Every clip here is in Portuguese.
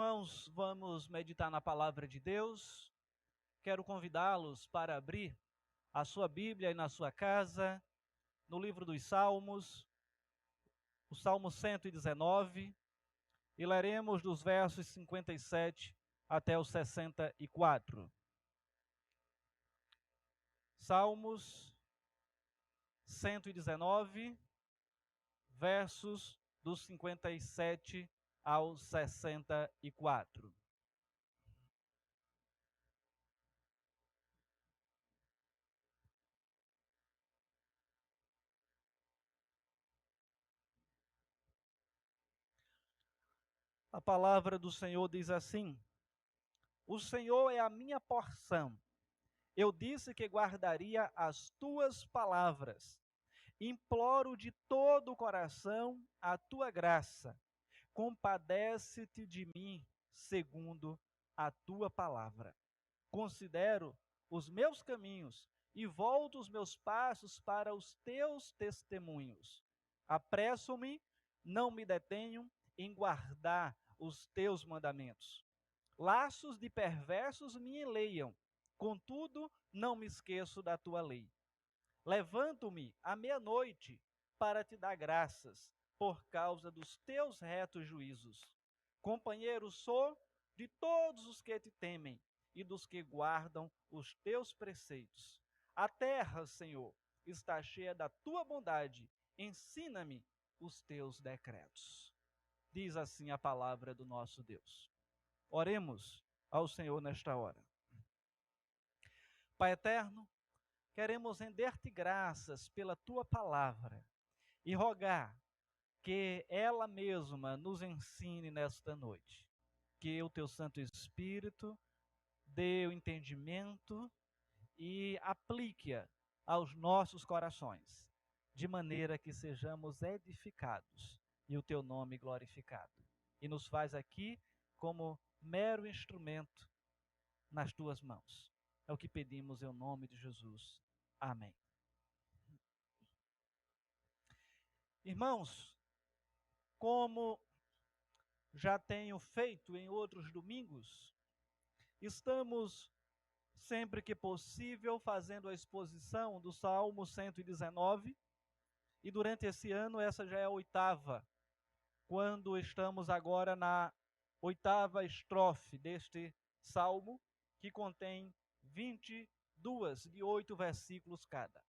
irmãos, vamos meditar na palavra de Deus. Quero convidá-los para abrir a sua Bíblia aí na sua casa, no livro dos Salmos, o Salmo 119, e leremos dos versos 57 até os 64. Salmos 119, versos dos 57 ao 64. A palavra do Senhor diz assim: O Senhor é a minha porção. Eu disse que guardaria as tuas palavras. Imploro de todo o coração a tua graça. Compadece-te de mim, segundo a tua palavra. Considero os meus caminhos e volto os meus passos para os teus testemunhos. Apresso-me, não me detenho em guardar os teus mandamentos. Laços de perversos me enleiam, contudo, não me esqueço da tua lei. Levanto-me à meia-noite para te dar graças, por causa dos teus retos juízos. Companheiro sou de todos os que te temem e dos que guardam os teus preceitos. A terra, Senhor, está cheia da tua bondade. Ensina-me os teus decretos. Diz assim a palavra do nosso Deus. Oremos ao Senhor nesta hora. Pai eterno, queremos render-te graças pela tua palavra e rogar que ela mesma nos ensine nesta noite. Que o teu Santo Espírito dê o entendimento e aplique-a aos nossos corações, de maneira que sejamos edificados e o teu nome glorificado. E nos faz aqui como mero instrumento nas tuas mãos. É o que pedimos em nome de Jesus. Amém. Irmãos, como já tenho feito em outros domingos, estamos, sempre que possível, fazendo a exposição do Salmo 119, e durante esse ano essa já é a oitava, quando estamos agora na oitava estrofe deste Salmo, que contém 22 de 8 versículos cada.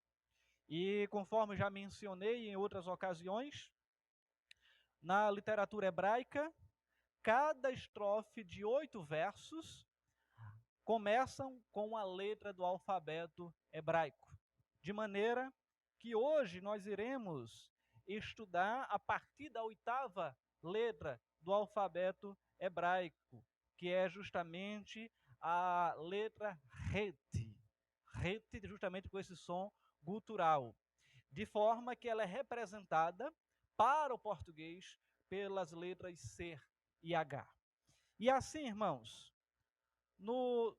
E conforme já mencionei em outras ocasiões, na literatura hebraica, cada estrofe de 8 versos começam com a letra do alfabeto hebraico. De maneira que hoje nós iremos estudar a partir da oitava letra do alfabeto hebraico, que é justamente a letra Het. Het, justamente com esse som gutural. De forma que ela é representada para o português pelas letras C e H. E assim, irmãos, no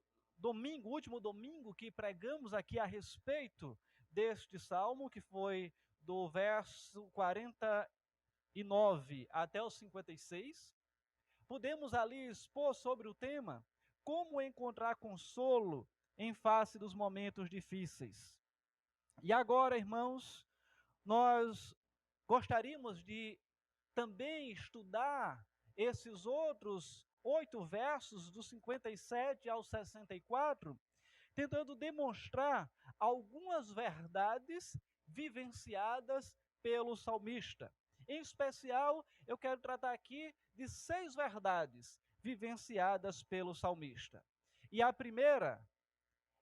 último domingo que pregamos aqui a respeito deste salmo, que foi do verso 49 até o 56, pudemos ali expor sobre o tema como encontrar consolo em face dos momentos difíceis. E agora, irmãos, nós gostaríamos de também estudar esses outros 8 versos, do 57 ao 64, tentando demonstrar algumas verdades vivenciadas pelo salmista. Em especial, eu quero tratar aqui de 6 verdades vivenciadas pelo salmista. E a primeira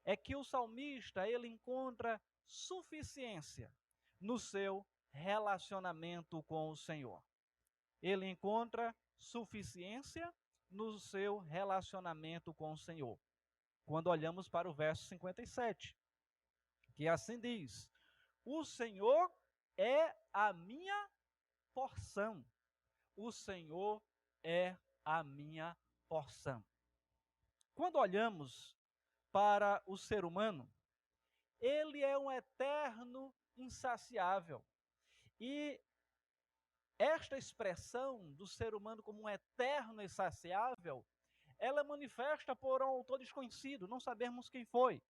é que o salmista, ele encontra suficiência no seu relacionamento com o Senhor. Ele encontra suficiência no seu relacionamento com o Senhor. Quando olhamos para o verso 57, que assim diz: o Senhor é a minha porção. O Senhor é a minha porção. Quando olhamos para o ser humano, ele é um eterno insaciável. E esta expressão do ser humano como um eterno e insaciável, ela manifesta por um autor desconhecido, não sabemos quem foi,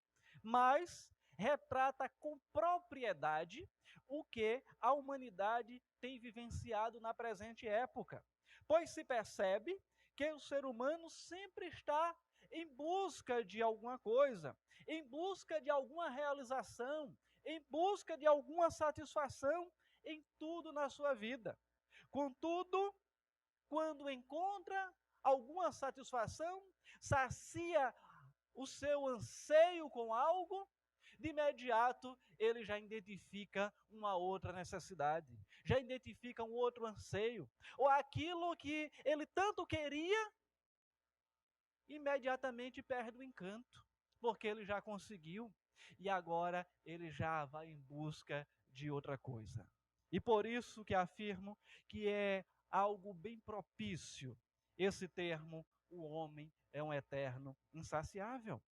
mas retrata com propriedade o que a humanidade tem vivenciado na presente época. Pois se percebe que o ser humano sempre está em busca de alguma coisa, em busca de alguma realização, em busca de alguma satisfação em tudo na sua vida. Contudo, quando encontra alguma satisfação, sacia o seu anseio com algo, de imediato ele já identifica uma outra necessidade, já identifica um outro anseio, ou aquilo que ele tanto queria, imediatamente perde o encanto, porque ele já conseguiu e agora ele já vai em busca de outra coisa. E por isso que afirmo que é algo bem propício esse termo, o homem é um eterno insaciável.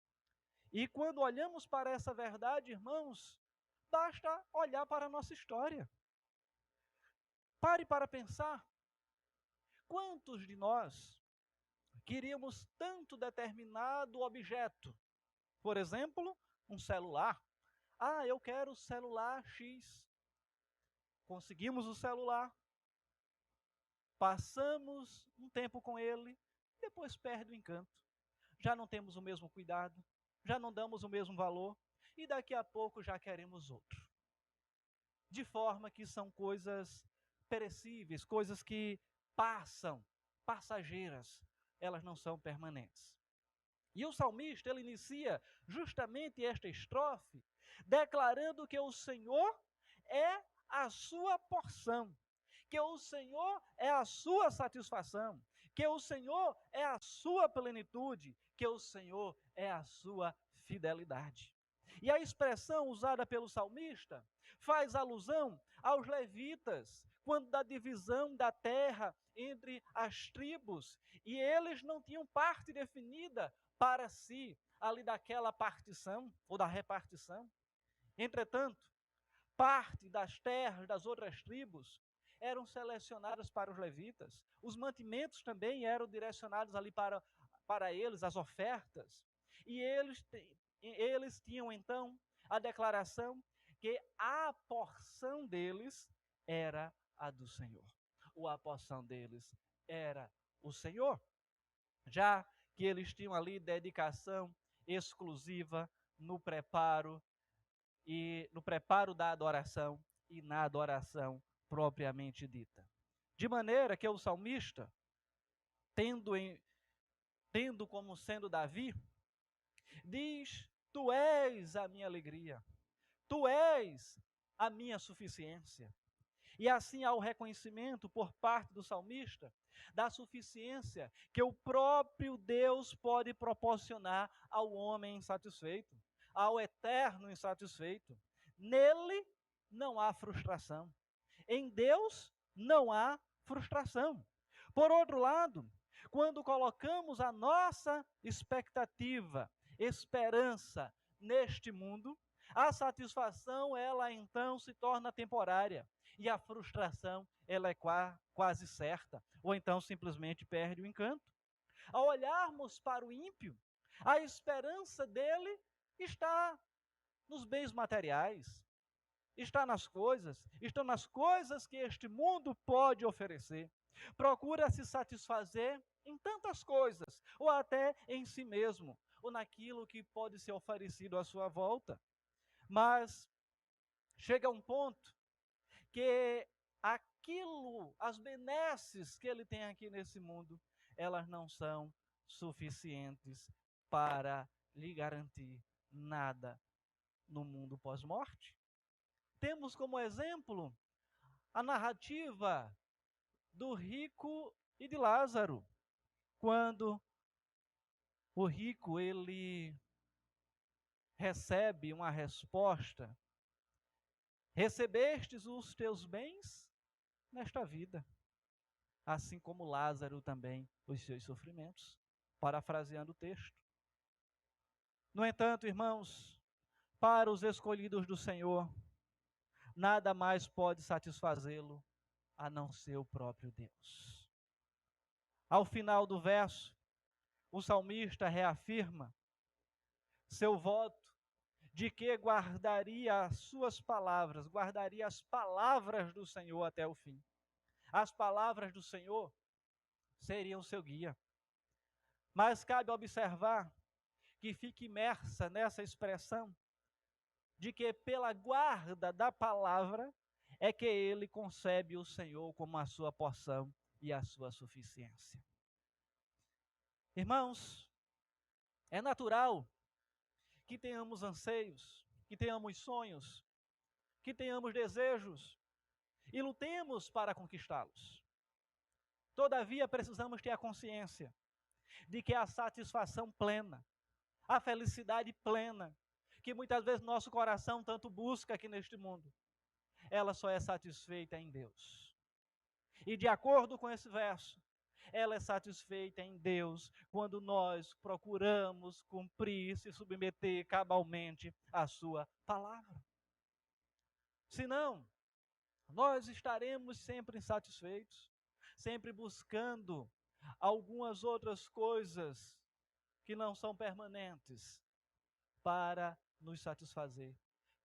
E quando olhamos para essa verdade, irmãos, basta olhar para a nossa história. Pare para pensar, quantos de nós queríamos tanto determinado objeto? Por exemplo, um celular. Ah, eu quero o celular X. Conseguimos o celular, passamos um tempo com ele, depois perde o encanto. Já não temos o mesmo cuidado, já não damos o mesmo valor, e daqui a pouco já queremos outro. De forma que são coisas perecíveis, coisas que passam, passageiras, elas não são permanentes. E o salmista, ele inicia justamente esta estrofe, declarando que o Senhor é a sua porção, que o Senhor é a sua satisfação, que o Senhor é a sua plenitude, que o Senhor é a sua fidelidade. E a expressão usada pelo salmista faz alusão aos levitas, quando da divisão da terra entre as tribos, e eles não tinham parte definida para si, ali daquela partição, ou da repartição. Entretanto, parte das terras das outras tribos eram selecionadas para os levitas. Os mantimentos também eram direcionados ali para eles, as ofertas. E eles tinham então a declaração que a porção deles era a do Senhor. Ou a porção deles era o Senhor. Já que eles tinham ali dedicação exclusiva no preparo da adoração e na adoração propriamente dita. De maneira que o salmista, tendo como sendo Davi, diz: Tu és a minha alegria, Tu és a minha suficiência. E assim há o reconhecimento por parte do salmista da suficiência que o próprio Deus pode proporcionar ao homem insatisfeito, ao eterno insatisfeito. Nele não há frustração. Em Deus não há frustração. Por outro lado, quando colocamos a nossa expectativa, esperança neste mundo, a satisfação, ela então se torna temporária. E a frustração, ela é quase certa. Ou então simplesmente perde o encanto. Ao olharmos para o ímpio, a esperança dele está nos bens materiais, estão nas coisas que este mundo pode oferecer. Procura se satisfazer em tantas coisas, ou até em si mesmo, ou naquilo que pode ser oferecido à sua volta. Mas chega um ponto que as benesses que ele tem aqui nesse mundo, elas não são suficientes para lhe garantir nada no mundo pós-morte. Temos como exemplo a narrativa do rico e de Lázaro, quando o rico ele recebe uma resposta: recebestes os teus bens nesta vida, assim como Lázaro também os seus sofrimentos, parafraseando o texto. No entanto, irmãos, para os escolhidos do Senhor, nada mais pode satisfazê-lo a não ser o próprio Deus. Ao final do verso, o salmista reafirma seu voto de que guardaria as suas palavras, guardaria as palavras do Senhor até o fim. As palavras do Senhor seriam seu guia. Mas cabe observar que fica imersa nessa expressão de que pela guarda da palavra é que ele concebe o Senhor como a sua porção e a sua suficiência. Irmãos, é natural que tenhamos anseios, que tenhamos sonhos, que tenhamos desejos e lutemos para conquistá-los. Todavia, precisamos ter a consciência de que a satisfação plena, a felicidade plena, que muitas vezes nosso coração tanto busca aqui neste mundo, ela só é satisfeita em Deus. E de acordo com esse verso, ela é satisfeita em Deus quando nós procuramos cumprir, se submeter cabalmente à sua palavra. Senão, nós estaremos sempre insatisfeitos, sempre buscando algumas outras coisas que não são permanentes para nos satisfazer,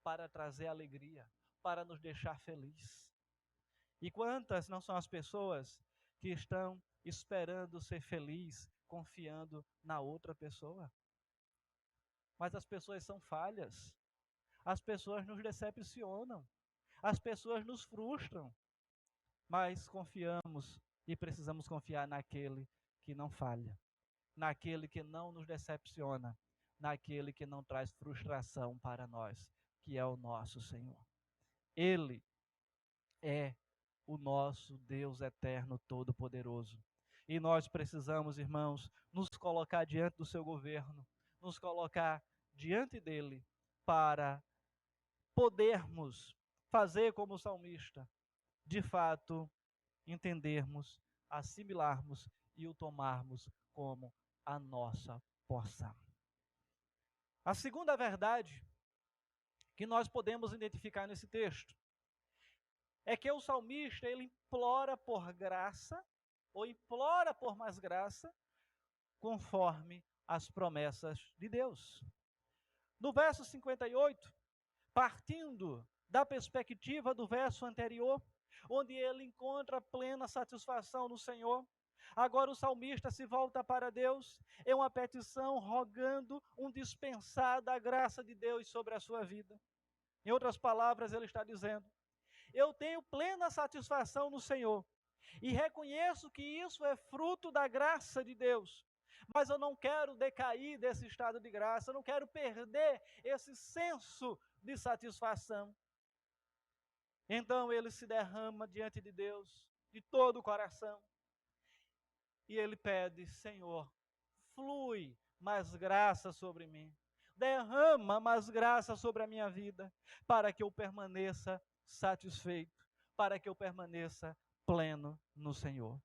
para trazer alegria, para nos deixar felizes. E quantas não são as pessoas que estão esperando ser feliz, confiando na outra pessoa? Mas as pessoas são falhas, as pessoas nos decepcionam, as pessoas nos frustram, mas confiamos e precisamos confiar naquele que não falha, naquele que não nos decepciona, naquele que não traz frustração para nós, que é o nosso Senhor. Ele é o nosso Deus eterno, todo-poderoso. E nós precisamos, irmãos, nos colocar diante do seu governo, nos colocar diante dele para podermos fazer como o salmista, de fato, entendermos, assimilarmos e o tomarmos como a nossa porção. A segunda verdade que nós podemos identificar nesse texto é que o salmista, ele implora por graça, ou implora por mais graça, conforme as promessas de Deus. No verso 58, partindo da perspectiva do verso anterior, onde ele encontra plena satisfação no Senhor, agora o salmista se volta para Deus, é uma petição rogando um dispensar da graça de Deus sobre a sua vida. Em outras palavras, ele está dizendo: eu tenho plena satisfação no Senhor e reconheço que isso é fruto da graça de Deus, mas eu não quero decair desse estado de graça, eu não quero perder esse senso de satisfação. Então ele se derrama diante de Deus de todo o coração e ele pede: Senhor, flui mais graça sobre mim, derrama mais graça sobre a minha vida, para que eu permaneça satisfeito, para que eu permaneça pleno no Senhor.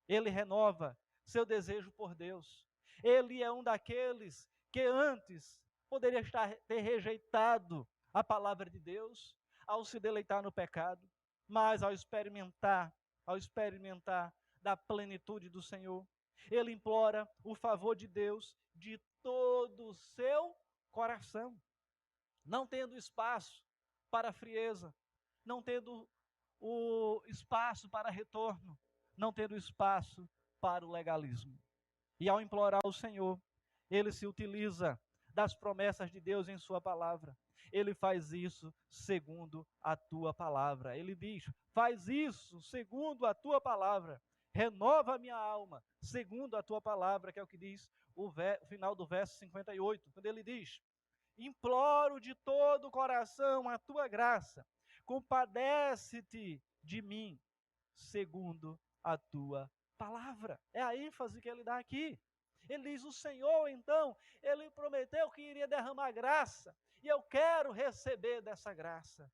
Ele renova seu desejo por Deus. Ele é um daqueles que antes poderia ter rejeitado a palavra de Deus, ao se deleitar no pecado, mas ao experimentar da plenitude do Senhor, ele implora o favor de Deus de todo o seu coração, não tendo espaço para frieza, não tendo o espaço para retorno, não tendo espaço para o legalismo. E ao implorar ao Senhor, ele se utiliza das promessas de Deus em sua palavra. Ele faz isso segundo a tua palavra. Ele diz: faz isso segundo a tua palavra. Renova a minha alma segundo a tua palavra, que é o que diz o final do verso 58, quando ele diz: imploro de todo o coração a tua graça, compadece-te de mim, segundo a tua palavra. É a ênfase que ele dá aqui. Ele diz: o Senhor, então, ele prometeu que iria derramar graça, e eu quero receber dessa graça.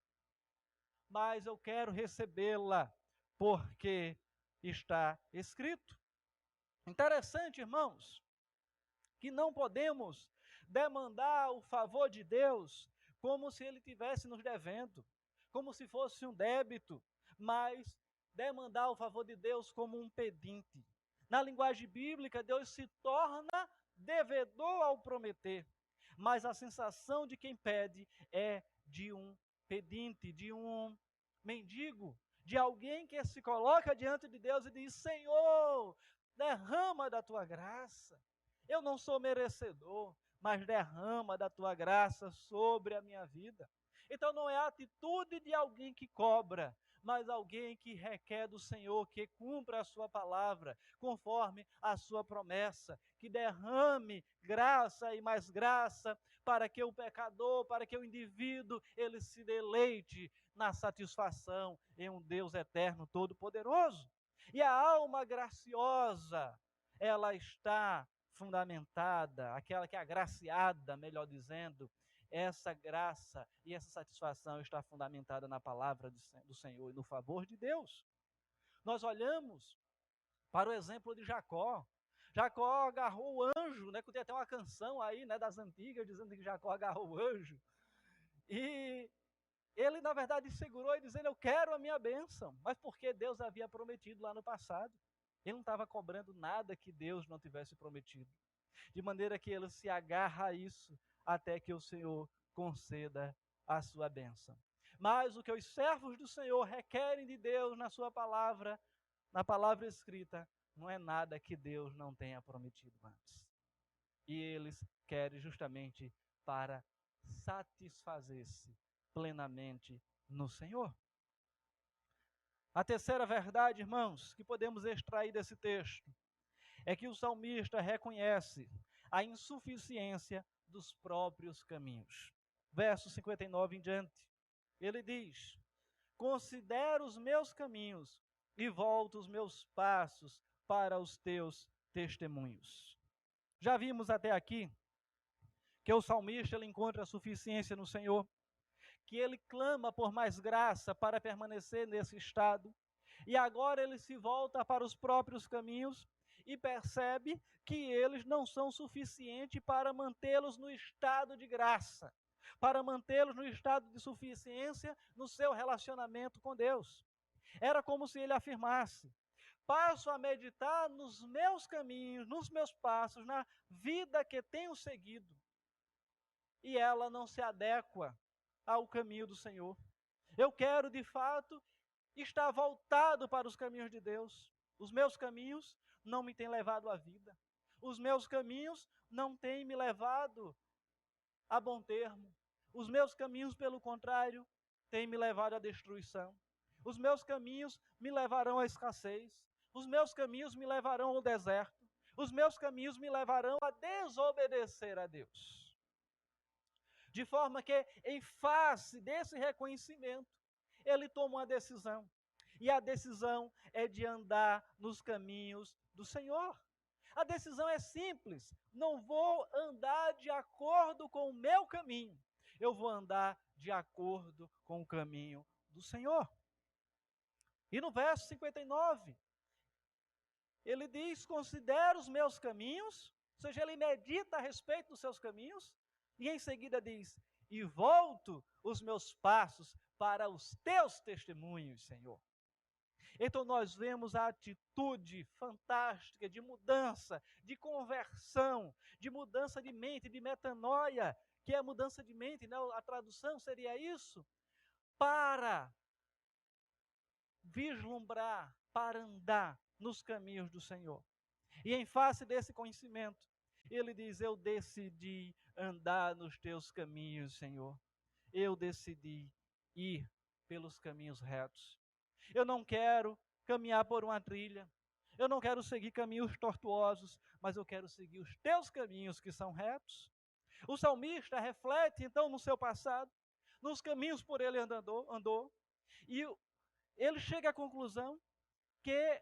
Mas eu quero recebê-la porque está escrito. Interessante, irmãos, que não podemos demandar o favor de Deus como se ele estivesse nos devendo, como se fosse um débito, mas demandar o favor de Deus como um pedinte. Na linguagem bíblica, Deus se torna devedor ao prometer, mas a sensação de quem pede é de um pedinte, de um mendigo, de alguém que se coloca diante de Deus e diz: Senhor, derrama da tua graça. Eu não sou merecedor, mas derrama da tua graça sobre a minha vida. Então não é a atitude de alguém que cobra, mas alguém que requer do Senhor que cumpra a sua palavra, conforme a sua promessa, que derrame graça e mais graça para que o pecador, para que o indivíduo, ele se deleite na satisfação em um Deus eterno, todo-poderoso. E a alma graciosa, ela está fundamentada, aquela que é agraciada, melhor dizendo, essa graça e essa satisfação está fundamentada na palavra do Senhor e no favor de Deus. Nós olhamos para o exemplo de Jacó. Jacó agarrou o anjo, né? Tem até uma canção aí, né, das antigas, dizendo que Jacó agarrou o anjo. E ele, na verdade, segurou e dizendo: eu quero a minha bênção. Mas porque Deus havia prometido lá no passado. Ele não estava cobrando nada que Deus não tivesse prometido. De maneira que ele se agarra a isso até que o Senhor conceda a sua bênção. Mas o que os servos do Senhor requerem de Deus na sua palavra, na palavra escrita, não é nada que Deus não tenha prometido antes. E eles querem justamente para satisfazer-se plenamente no Senhor. A terceira verdade, irmãos, que podemos extrair desse texto, é que o salmista reconhece a insuficiência dos próprios caminhos. Verso 59 em diante, ele diz: considero os meus caminhos e volto os meus passos para os teus testemunhos. Já vimos até aqui que o salmista ele encontra a suficiência no Senhor, que ele clama por mais graça para permanecer nesse estado, e agora ele se volta para os próprios caminhos e percebe que eles não são suficientes para mantê-los no estado de graça, para mantê-los no estado de suficiência no seu relacionamento com Deus. Era como se ele afirmasse: passo a meditar nos meus caminhos, nos meus passos, na vida que tenho seguido, e ela não se adequa ao caminho do Senhor. Eu quero, de fato, estar voltado para os caminhos de Deus. Os meus caminhos não me têm levado à vida. Os meus caminhos não têm me levado a bom termo. Os meus caminhos, pelo contrário, têm me levado à destruição. Os meus caminhos me levarão à escassez. Os meus caminhos me levarão ao deserto. Os meus caminhos me levarão a desobedecer a Deus. De forma que, em face desse reconhecimento, ele toma uma decisão. E a decisão é de andar nos caminhos do Senhor. A decisão é simples: não vou andar de acordo com o meu caminho, eu vou andar de acordo com o caminho do Senhor. E no verso 59, ele diz: considera os meus caminhos, ou seja, ele medita a respeito dos seus caminhos, e em seguida diz: e volto os meus passos para os teus testemunhos, Senhor. Então nós vemos a atitude fantástica de mudança, de conversão, de mudança de mente, de metanoia, que é mudança de mente, né? A tradução seria isso, para vislumbrar, para andar nos caminhos do Senhor. E em face desse conhecimento, ele diz: eu decidi andar nos teus caminhos, Senhor. Eu decidi ir pelos caminhos retos. Eu não quero caminhar por uma trilha. Eu não quero seguir caminhos tortuosos, mas eu quero seguir os teus caminhos que são retos. O salmista reflete, então, no seu passado, nos caminhos por ele andou, e ele chega à conclusão que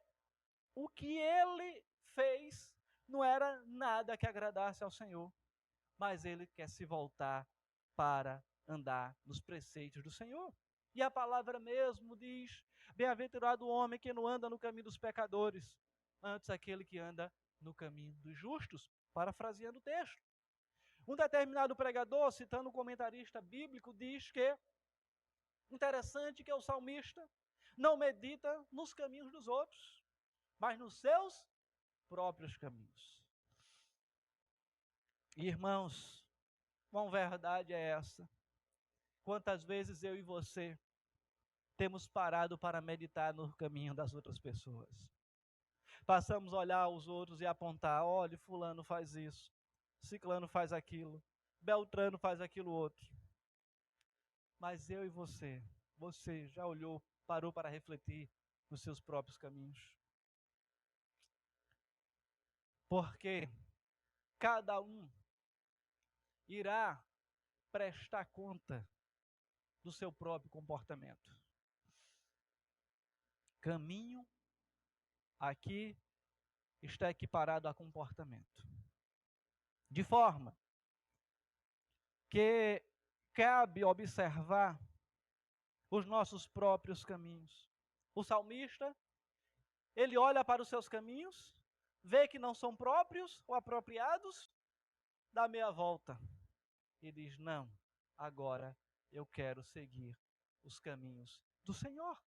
o que ele fez não era nada que agradasse ao Senhor, mas ele quer se voltar para andar nos preceitos do Senhor. E a palavra mesmo diz: bem-aventurado o homem que não anda no caminho dos pecadores, antes aquele que anda no caminho dos justos, parafraseando o texto. Um determinado pregador, citando um comentarista bíblico, diz que interessante que o salmista não medita nos caminhos dos outros, mas nos seus próprios caminhos. Irmãos, quão verdade é essa? Quantas vezes eu e você temos parado para meditar no caminho das outras pessoas? Passamos a olhar os outros e apontar: olha, fulano faz isso, ciclano faz aquilo, beltrano faz aquilo outro. Mas eu e você já olhou, parou para refletir nos seus próprios caminhos? Porque cada um irá prestar conta do seu próprio comportamento. Caminho aqui está equiparado a comportamento. De forma que cabe observar os nossos próprios caminhos. O salmista, ele olha para os seus caminhos, vê que não são próprios ou apropriados, dá meia volta e diz: não, agora eu quero seguir os caminhos do Senhor.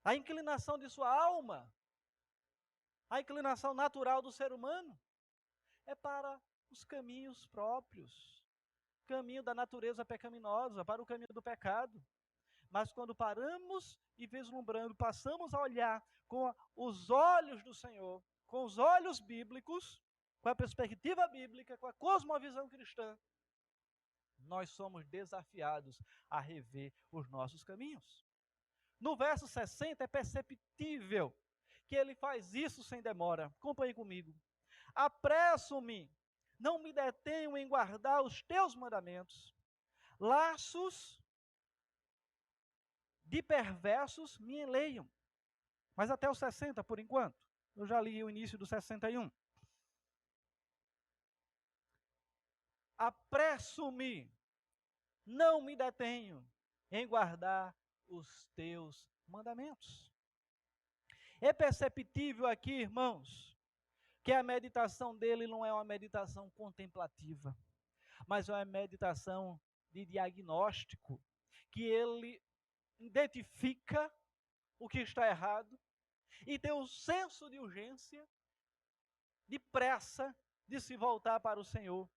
A inclinação de sua alma, a inclinação natural do ser humano, é para os caminhos próprios, caminho da natureza pecaminosa, para o caminho do pecado. Mas quando paramos e vislumbrando, passamos a olhar com os olhos do Senhor, com os olhos bíblicos, com a perspectiva bíblica, com a cosmovisão cristã, nós somos desafiados a rever os nossos caminhos. No verso 60 é perceptível que ele faz isso sem demora. Acompanhe comigo. Apresso-me, não me detenho em guardar os teus mandamentos. Laços de perversos me enleiam. Mas até o 60 por enquanto. Eu já li o início do 61. Apresso-me, não me detenho em guardar os teus mandamentos. É perceptível aqui, irmãos, que a meditação dele não é uma meditação contemplativa, mas é uma meditação de diagnóstico, que ele identifica o que está errado e tem um senso de urgência, de pressa, de se voltar para o Senhor.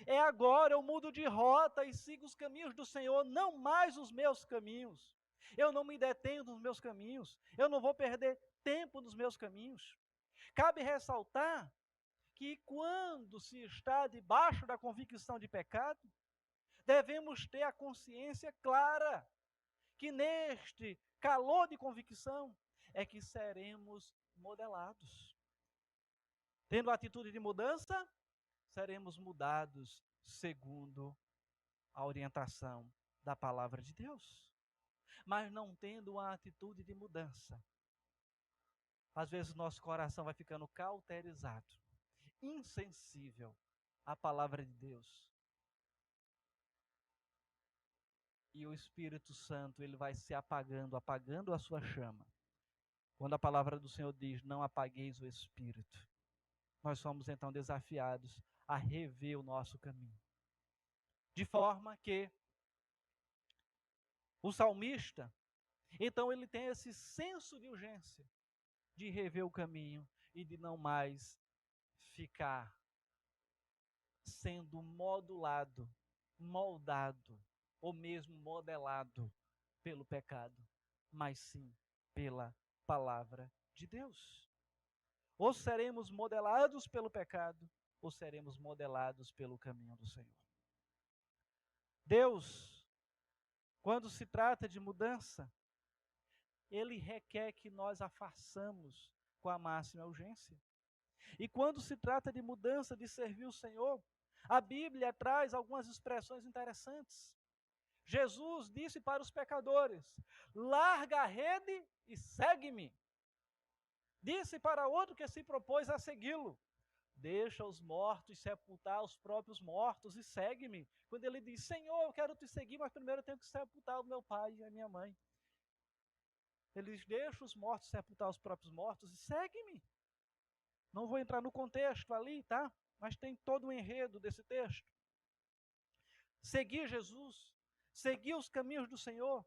É agora, eu mudo de rota e sigo os caminhos do Senhor, não mais os meus caminhos. Eu não me detenho nos meus caminhos, eu não vou perder tempo nos meus caminhos. Cabe ressaltar que quando se está debaixo da convicção de pecado, devemos ter a consciência clara que neste calor de convicção é que seremos modelados. Tendo a atitude de mudança, seremos mudados segundo a orientação da palavra de Deus. Mas não tendo uma atitude de mudança, às vezes nosso coração vai ficando cauterizado, insensível à palavra de Deus. E o Espírito Santo, ele vai se apagando a sua chama. Quando a palavra do Senhor diz: não apagueis o Espírito, nós somos então desafiados a rever o nosso caminho. De forma que o salmista, então ele tem esse senso de urgência de rever o caminho e de não mais ficar sendo modulado, moldado, ou mesmo modelado pelo pecado, mas sim pela palavra de Deus. Ou seremos modelados pelo pecado, ou seremos modelados pelo caminho do Senhor. Deus, quando se trata de mudança, Ele requer que nós a façamos com a máxima urgência. E quando se trata de mudança, de servir o Senhor, a Bíblia traz algumas expressões interessantes. Jesus disse para os pecadores: larga a rede e segue-me. Disse para outro que se propôs a segui-lo: deixa os mortos sepultar os próprios mortos e segue-me. Quando ele diz: Senhor, eu quero te seguir, mas primeiro eu tenho que sepultar o meu pai e a minha mãe. Ele diz: deixa os mortos sepultar os próprios mortos e segue-me. Não vou entrar no contexto ali, tá? Mas tem todo o enredo desse texto. Seguir Jesus, seguir os caminhos do Senhor,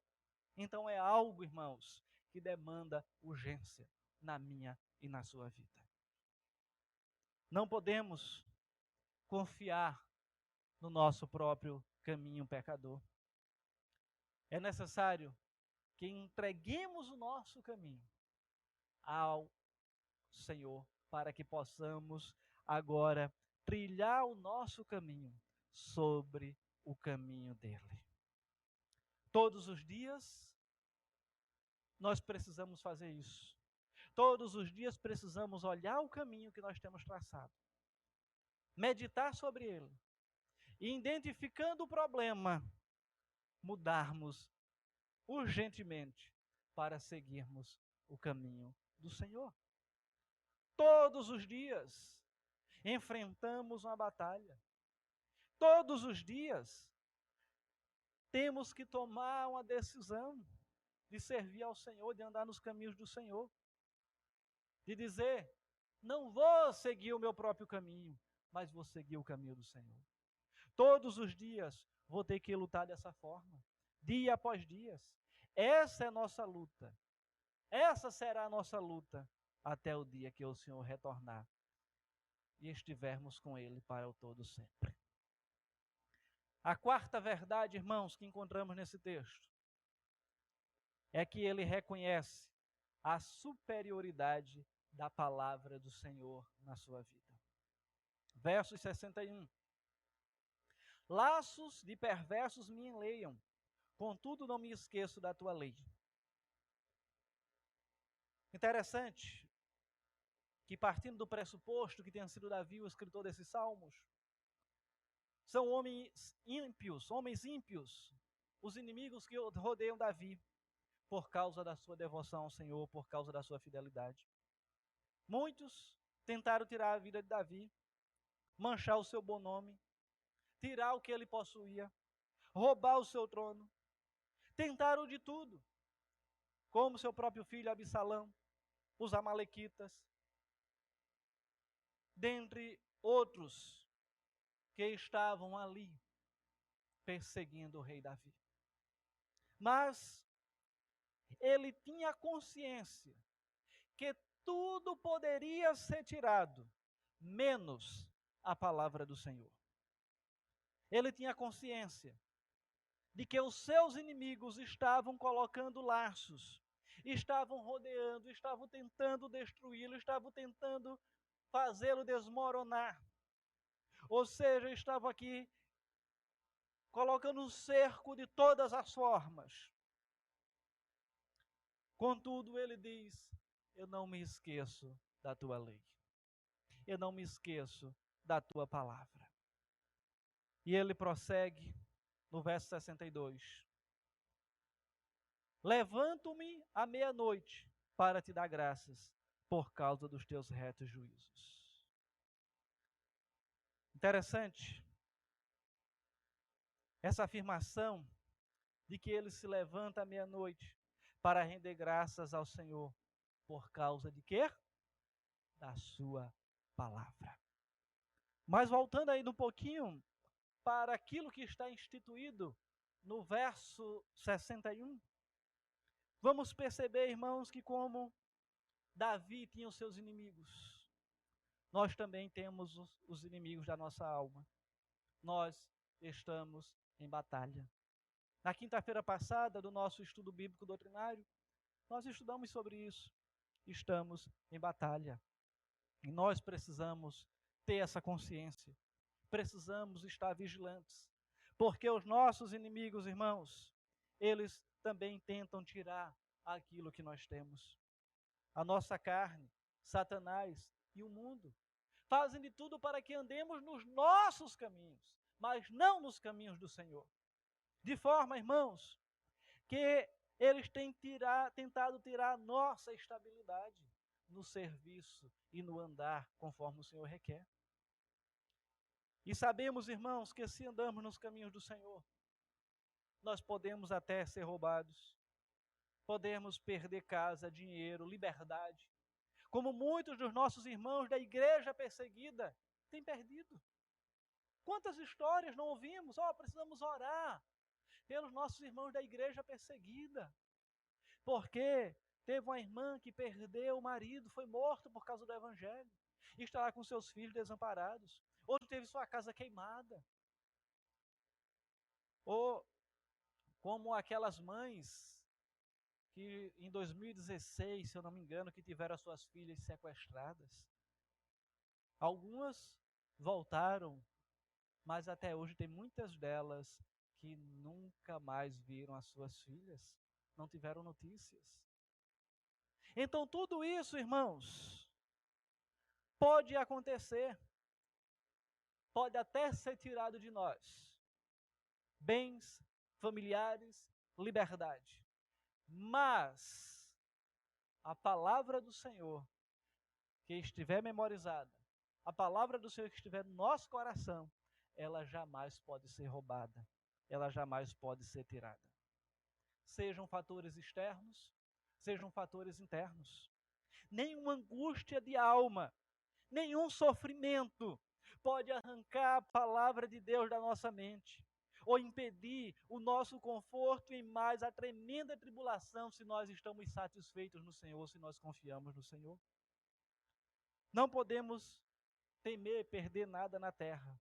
Então é algo, irmãos, que demanda urgência na minha e na sua vida. Não podemos confiar no nosso próprio caminho pecador. É necessário que entreguemos o nosso caminho ao Senhor, para que possamos agora trilhar o nosso caminho sobre o caminho dele. Todos os dias nós precisamos fazer isso. Todos os dias precisamos olhar o caminho que nós temos traçado, meditar sobre ele, e identificando o problema, mudarmos urgentemente para seguirmos o caminho do Senhor. Todos os dias enfrentamos uma batalha. Todos os dias temos que tomar uma decisão de servir ao Senhor, de andar nos caminhos do Senhor. De dizer, não vou seguir o meu próprio caminho, mas vou seguir o caminho do Senhor. Todos os dias vou ter que lutar dessa forma, dia após dia. Essa é a nossa luta. Essa será a nossa luta até o dia que o Senhor retornar e estivermos com Ele para o todo sempre. A quarta verdade, irmãos, que encontramos nesse texto é que ele reconhece a superioridade da palavra do Senhor na sua vida. Versos 61. Laços de perversos me enleiam, contudo não me esqueço da tua lei. Interessante que, partindo do pressuposto que tenha sido Davi o escritor desses salmos, são homens ímpios, os inimigos que rodeiam Davi, por causa da sua devoção ao Senhor, por causa da sua fidelidade. Muitos tentaram tirar a vida de Davi, manchar o seu bom nome, tirar o que ele possuía, roubar o seu trono. Tentaram de tudo, como seu próprio filho Absalão, os amalequitas, dentre outros que estavam ali perseguindo o rei Davi. Mas ele tinha consciência que tudo poderia ser tirado, menos a palavra do Senhor. Ele tinha consciência de que os seus inimigos estavam colocando laços, estavam rodeando, estavam tentando destruí-lo, estavam tentando fazê-lo desmoronar. Ou seja, estavam aqui colocando um cerco de todas as formas. Contudo, ele diz, eu não me esqueço da tua lei. Eu não me esqueço da tua palavra. E ele prossegue no verso 62. Levanto-me à meia-noite para te dar graças por causa dos teus retos juízos. Interessante essa afirmação de que ele se levanta à meia-noite para render graças ao Senhor. Por causa de quê? Da sua palavra. Mas voltando aí um pouquinho para aquilo que está instituído no verso 61, vamos perceber, irmãos, que como Davi tinha os seus inimigos, nós também temos os inimigos da nossa alma. Nós estamos em batalha. Na quinta-feira passada, do nosso estudo bíblico doutrinário, nós estudamos sobre isso. Estamos em batalha. E nós precisamos ter essa consciência. Precisamos estar vigilantes. Porque os nossos inimigos, irmãos, eles também tentam tirar aquilo que nós temos. A nossa carne, Satanás e o mundo fazem de tudo para que andemos nos nossos caminhos, mas não nos caminhos do Senhor. De forma, irmãos, que eles têm tentado tirar a nossa estabilidade no serviço e no andar conforme o Senhor requer. E sabemos, irmãos, que se andamos nos caminhos do Senhor, nós podemos até ser roubados, podemos perder casa, dinheiro, liberdade, como muitos dos nossos irmãos da igreja perseguida têm perdido. Quantas histórias não ouvimos? Precisamos orar. pelos nossos irmãos da igreja perseguida, porque teve uma irmã que perdeu o marido, foi morto por causa do evangelho, e está lá com seus filhos desamparados. Outro teve sua casa queimada. Ou como aquelas mães que em 2016, se eu não me engano, que tiveram as suas filhas sequestradas. Algumas voltaram, mas até hoje tem muitas delas que nunca mais viram as suas filhas, não tiveram notícias. Então tudo isso, irmãos, pode acontecer, pode até ser tirado de nós. Bens, familiares, liberdade. Mas a palavra do Senhor que estiver memorizada, a palavra do Senhor que estiver no nosso coração, ela jamais pode ser roubada, ela jamais pode ser tirada. Sejam fatores externos, sejam fatores internos. Nenhuma angústia de alma, nenhum sofrimento pode arrancar a palavra de Deus da nossa mente, ou impedir o nosso conforto em mais a tremenda tribulação, se nós estamos satisfeitos no Senhor, se nós confiamos no Senhor. Não podemos temer perder nada na terra.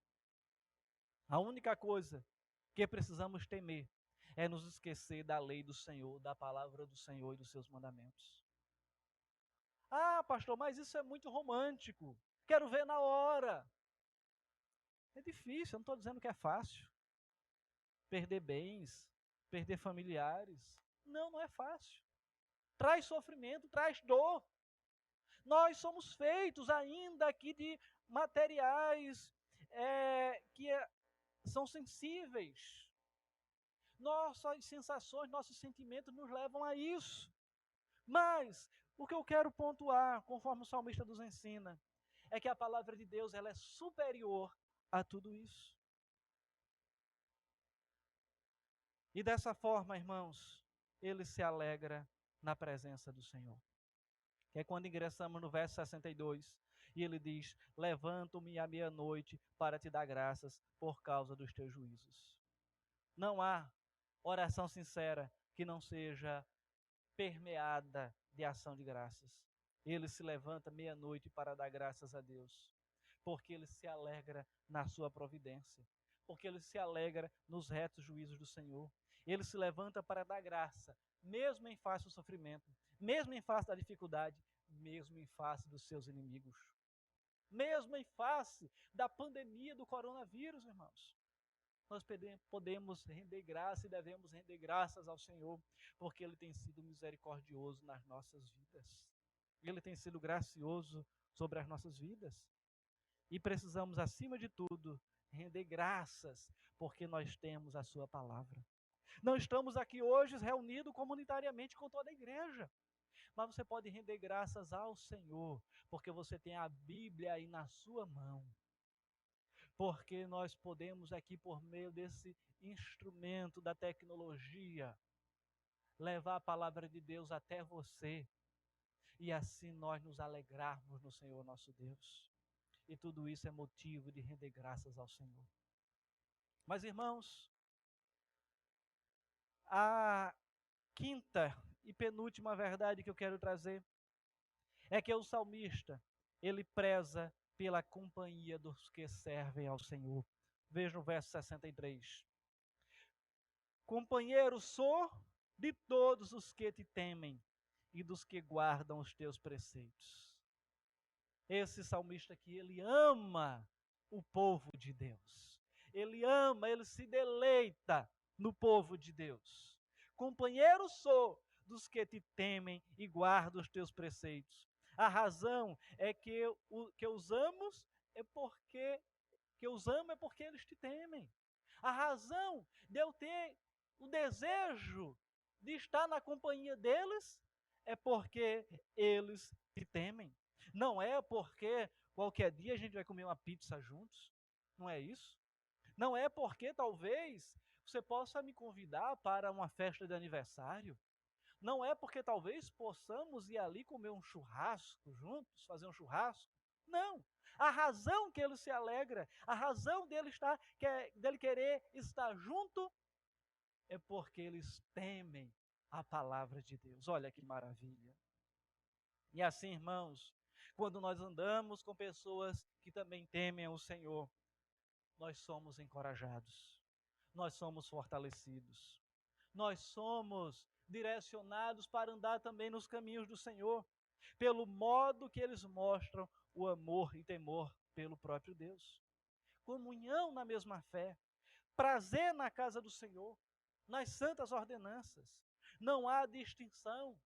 A única coisa que precisamos temer é nos esquecer da lei do Senhor, da palavra do Senhor e dos seus mandamentos. Ah, pastor, mas isso é muito romântico. Quero ver na hora. É difícil, eu não estou dizendo que é fácil. Perder bens, perder familiares. Não, não é fácil. Traz sofrimento, traz dor. Nós somos feitos ainda aqui de materiais que são sensíveis. Nossas sensações, nossos sentimentos nos levam a isso. Mas o que eu quero pontuar, conforme o salmista nos ensina, é que a palavra de Deus ela é superior a tudo isso. E dessa forma, irmãos, ele se alegra na presença do Senhor. Que é quando ingressamos no verso 62, e ele diz: levanto-me à meia-noite para te dar graças por causa dos teus juízos. Não há oração sincera que não seja permeada de ação de graças. Ele se levanta meia-noite para dar graças a Deus, porque ele se alegra na sua providência, porque ele se alegra nos retos juízos do Senhor. Ele se levanta para dar graça, mesmo em face do sofrimento, mesmo em face da dificuldade, mesmo em face dos seus inimigos, mesmo em face da pandemia do coronavírus, irmãos. Nós podemos render graça e devemos render graças ao Senhor, porque Ele tem sido misericordioso nas nossas vidas. Ele tem sido gracioso sobre as nossas vidas. E precisamos, acima de tudo, render graças, porque nós temos a Sua palavra. Não estamos aqui hoje reunidos comunitariamente com toda a igreja, mas você pode render graças ao Senhor, porque você tem a Bíblia aí na sua mão. Porque nós podemos aqui, por meio desse instrumento da tecnologia, levar a palavra de Deus até você, e assim nós nos alegrarmos no Senhor nosso Deus. E tudo isso é motivo de render graças ao Senhor. Mas, irmãos, a quinta e penúltima verdade que eu quero trazer é que o salmista, ele preza pela companhia dos que servem ao Senhor. Veja o verso 63. Companheiro sou de todos os que te temem e dos que guardam os teus preceitos. Esse salmista aqui, ele ama o povo de Deus. Ele ama, ele se deleita no povo de Deus. Companheiro sou dos que te temem e guardam os teus preceitos. A razão é que os amo é porque eles te temem. A razão de eu ter o desejo de estar na companhia deles é porque eles te temem. Não é porque qualquer dia a gente vai comer uma pizza juntos. Não é isso. Não é porque talvez você possa me convidar para uma festa de aniversário. Não é porque talvez possamos ir ali comer um churrasco juntos, fazer um churrasco. Não. A razão que ele se alegra, a razão dele querer estar junto, é porque eles temem a palavra de Deus. Olha que maravilha. E assim, irmãos, quando nós andamos com pessoas que também temem o Senhor, nós somos encorajados, nós somos fortalecidos, nós somos direcionados para andar também nos caminhos do Senhor, pelo modo que eles mostram o amor e temor pelo próprio Deus. Comunhão na mesma fé, prazer na casa do Senhor, nas santas ordenanças. Não há distinção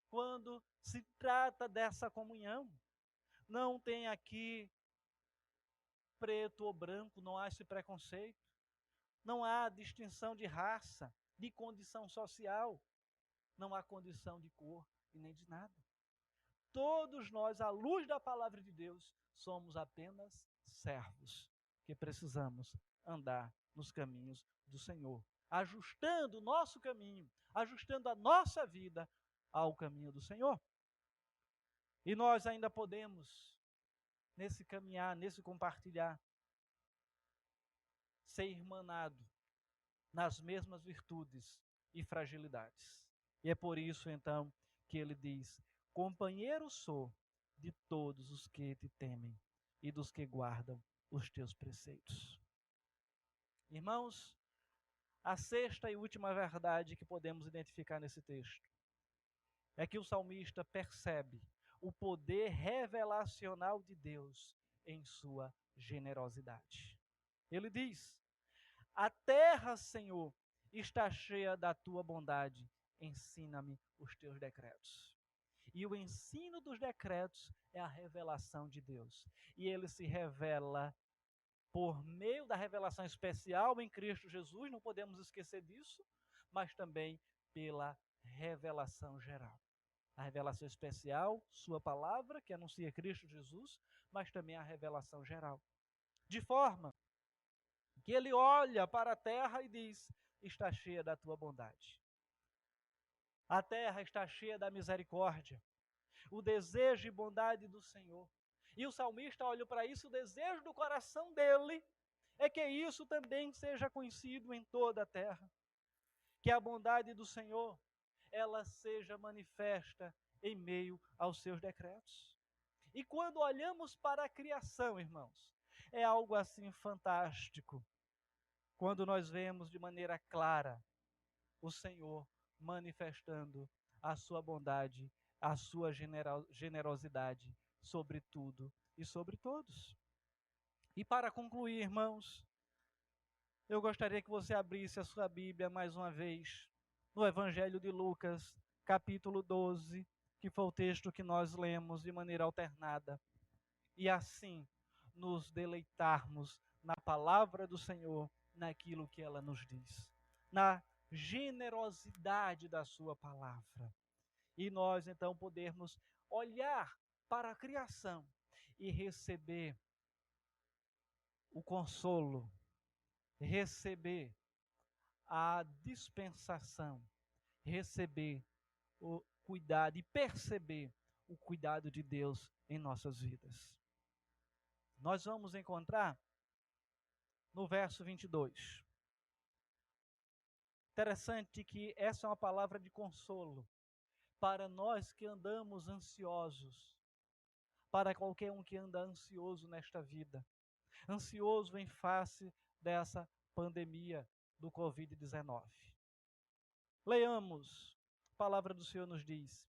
quando se trata dessa comunhão. Não tem aqui preto ou branco, não há esse preconceito. Não há distinção de raça, de condição social. Não há condição de cor e nem de nada. Todos nós, à luz da palavra de Deus, somos apenas servos que precisamos andar nos caminhos do Senhor, ajustando o nosso caminho, ajustando a nossa vida ao caminho do Senhor. E nós ainda podemos, nesse caminhar, nesse compartilhar, ser irmanado nas mesmas virtudes e fragilidades. E é por isso, então, que ele diz: companheiro sou de todos os que te temem e dos que guardam os teus preceitos. Irmãos, a sexta e última verdade que podemos identificar nesse texto é que o salmista percebe o poder revelacional de Deus em sua generosidade. Ele diz: a terra, Senhor, está cheia da tua bondade, ensina-me os teus decretos. E o ensino dos decretos é a revelação de Deus. E ele se revela por meio da revelação especial em Cristo Jesus, não podemos esquecer disso, mas também pela revelação geral. A revelação especial, sua palavra, que anuncia Cristo Jesus, mas também a revelação geral. De forma que ele olha para a terra e diz: está cheia da tua bondade. A terra está cheia da misericórdia, o desejo e bondade do Senhor. E o salmista olha para isso, o desejo do coração dele é que isso também seja conhecido em toda a terra. Que a bondade do Senhor, ela seja manifesta em meio aos seus decretos. E quando olhamos para a criação, irmãos, é algo assim fantástico. Quando nós vemos de maneira clara o Senhor manifestando a sua bondade, a sua generosidade sobre tudo e sobre todos. E para concluir, irmãos, eu gostaria que você abrisse a sua Bíblia mais uma vez no Evangelho de Lucas, capítulo 12, que foi o texto que nós lemos de maneira alternada. E assim nos deleitarmos na palavra do Senhor, naquilo que ela nos diz, na generosidade da sua palavra. E nós então podermos olhar para a criação e receber o consolo, receber a dispensação, receber o cuidado e perceber o cuidado de Deus em nossas vidas. Nós vamos encontrar no verso 22. Interessante que essa é uma palavra de consolo para nós que andamos ansiosos, para qualquer um que anda ansioso nesta vida, ansioso em face dessa pandemia do Covid-19. Leamos, a palavra do Senhor nos diz: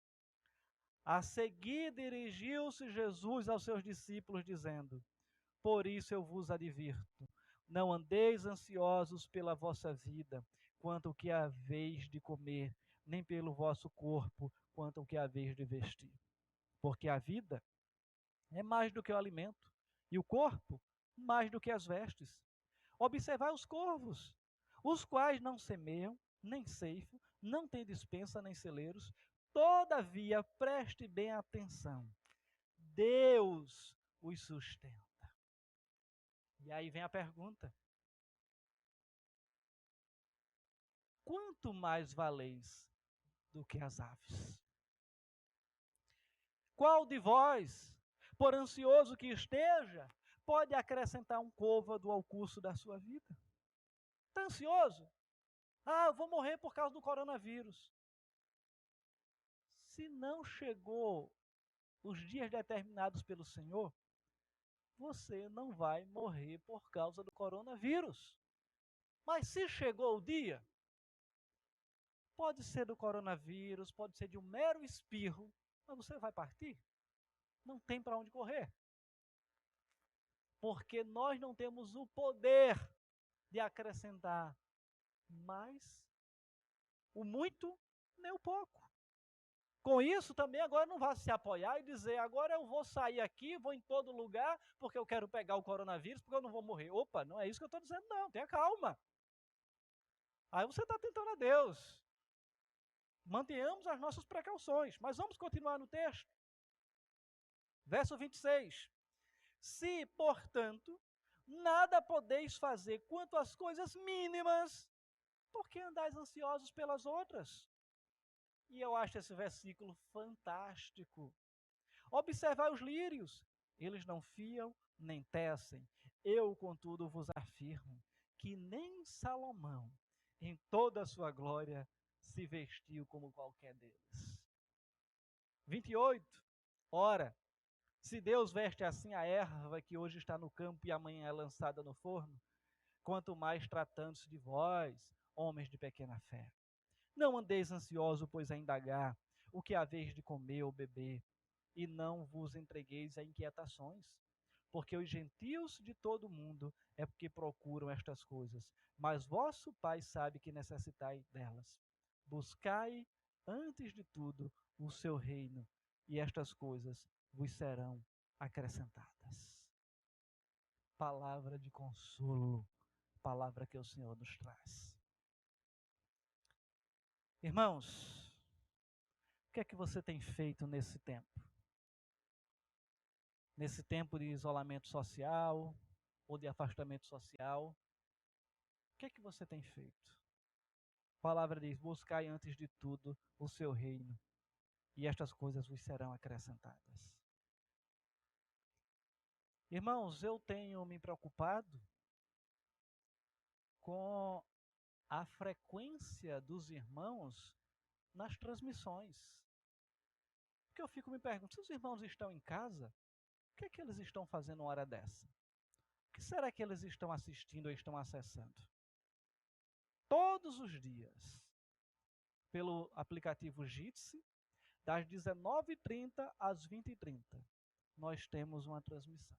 a seguir dirigiu-se Jesus aos seus discípulos, dizendo: por isso eu vos advirto, não andeis ansiosos pela vossa vida, quanto o que haveis de comer, nem pelo vosso corpo, quanto o que haveis de vestir. Porque a vida é mais do que o alimento, e o corpo mais do que as vestes. Observai os corvos, os quais não semeiam, nem ceifam, não têm despensa nem celeiros, todavia preste bem atenção, Deus os sustenta. E aí vem a pergunta: quanto mais valeis do que as aves? Qual de vós, por ansioso que esteja, pode acrescentar um côvado ao curso da sua vida? Está ansioso? Ah, eu vou morrer por causa do coronavírus. Se não chegou os dias determinados pelo Senhor, você não vai morrer por causa do coronavírus. Mas se chegou o dia, pode ser do coronavírus, pode ser de um mero espirro, mas você vai partir. Não tem para onde correr. Porque nós não temos o poder de acrescentar mais o muito nem o pouco. Com isso também agora não vai se apoiar e dizer, agora eu vou sair aqui, vou em todo lugar, porque eu quero pegar o coronavírus, porque eu não vou morrer. Opa, não é isso que eu estou dizendo não, tenha calma. Aí você está tentando a Deus. Mantenhamos as nossas precauções, mas vamos continuar no texto. Verso 26. Se, portanto, nada podeis fazer quanto às coisas mínimas, por que andais ansiosos pelas outras? E eu acho esse versículo fantástico. Observai os lírios, eles não fiam nem tecem. Eu, contudo, vos afirmo que nem Salomão, em toda a sua glória, se vestiu como qualquer deles. 28. Ora, se Deus veste assim a erva que hoje está no campo e amanhã é lançada no forno, quanto mais tratando-se de vós, homens de pequena fé. Não andeis ansiosos, pois a indagar o que haveis de comer ou beber, e não vos entregueis a inquietações, porque os gentios de todo o mundo é porque procuram estas coisas, mas vosso Pai sabe que necessitai delas. Buscai, antes de tudo, o seu reino, e estas coisas vos serão acrescentadas. Palavra de consolo, palavra que o Senhor nos traz. Irmãos, o que é que você tem feito nesse tempo? Nesse tempo de isolamento social ou de afastamento social, o que é que você tem feito? A palavra diz: buscai antes de tudo o seu reino, e estas coisas vos serão acrescentadas. Irmãos, eu tenho me preocupado com a frequência dos irmãos nas transmissões. Porque eu fico me perguntando, se os irmãos estão em casa, o que é que eles estão fazendo uma hora dessa? O que será que eles estão assistindo ou estão acessando? Todos os dias, pelo aplicativo Jitsi, das 19h30 às 20h30, nós temos uma transmissão.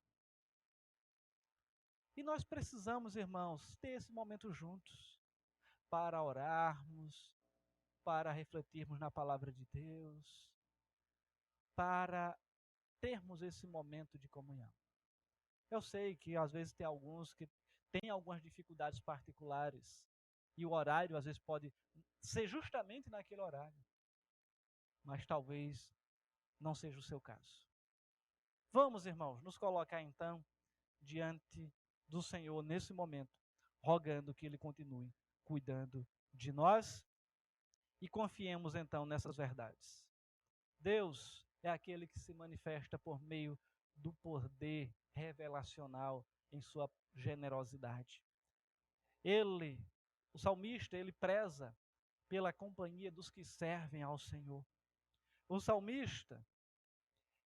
E nós precisamos, irmãos, ter esse momento juntos, para orarmos, para refletirmos na palavra de Deus, para termos esse momento de comunhão. Eu sei que às vezes tem alguns que têm algumas dificuldades particulares, e o horário às vezes pode ser justamente naquele horário, mas talvez não seja o seu caso. Vamos, irmãos, nos colocar então diante do Senhor nesse momento, rogando que Ele continue cuidando de nós e confiemos então nessas verdades. Deus é aquele que se manifesta por meio do poder revelacional em sua generosidade. Ele, o salmista, ele preza pela companhia dos que servem ao Senhor. O salmista,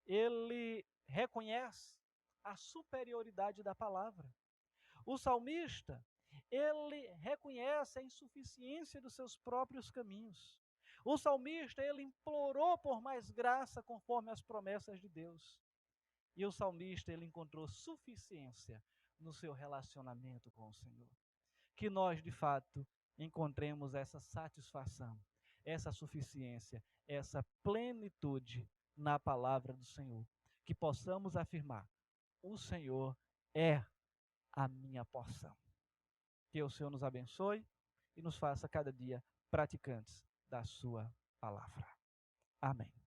ele reconhece a superioridade da palavra. O salmista, ele reconhece a insuficiência dos seus próprios caminhos. O salmista, ele implorou por mais graça conforme as promessas de Deus. E o salmista, ele encontrou suficiência no seu relacionamento com o Senhor. Que nós, de fato, encontremos essa satisfação, essa suficiência, essa plenitude na palavra do Senhor. Que possamos afirmar: o Senhor é a minha porção. Que o Senhor nos abençoe e nos faça cada dia praticantes da sua palavra. Amém.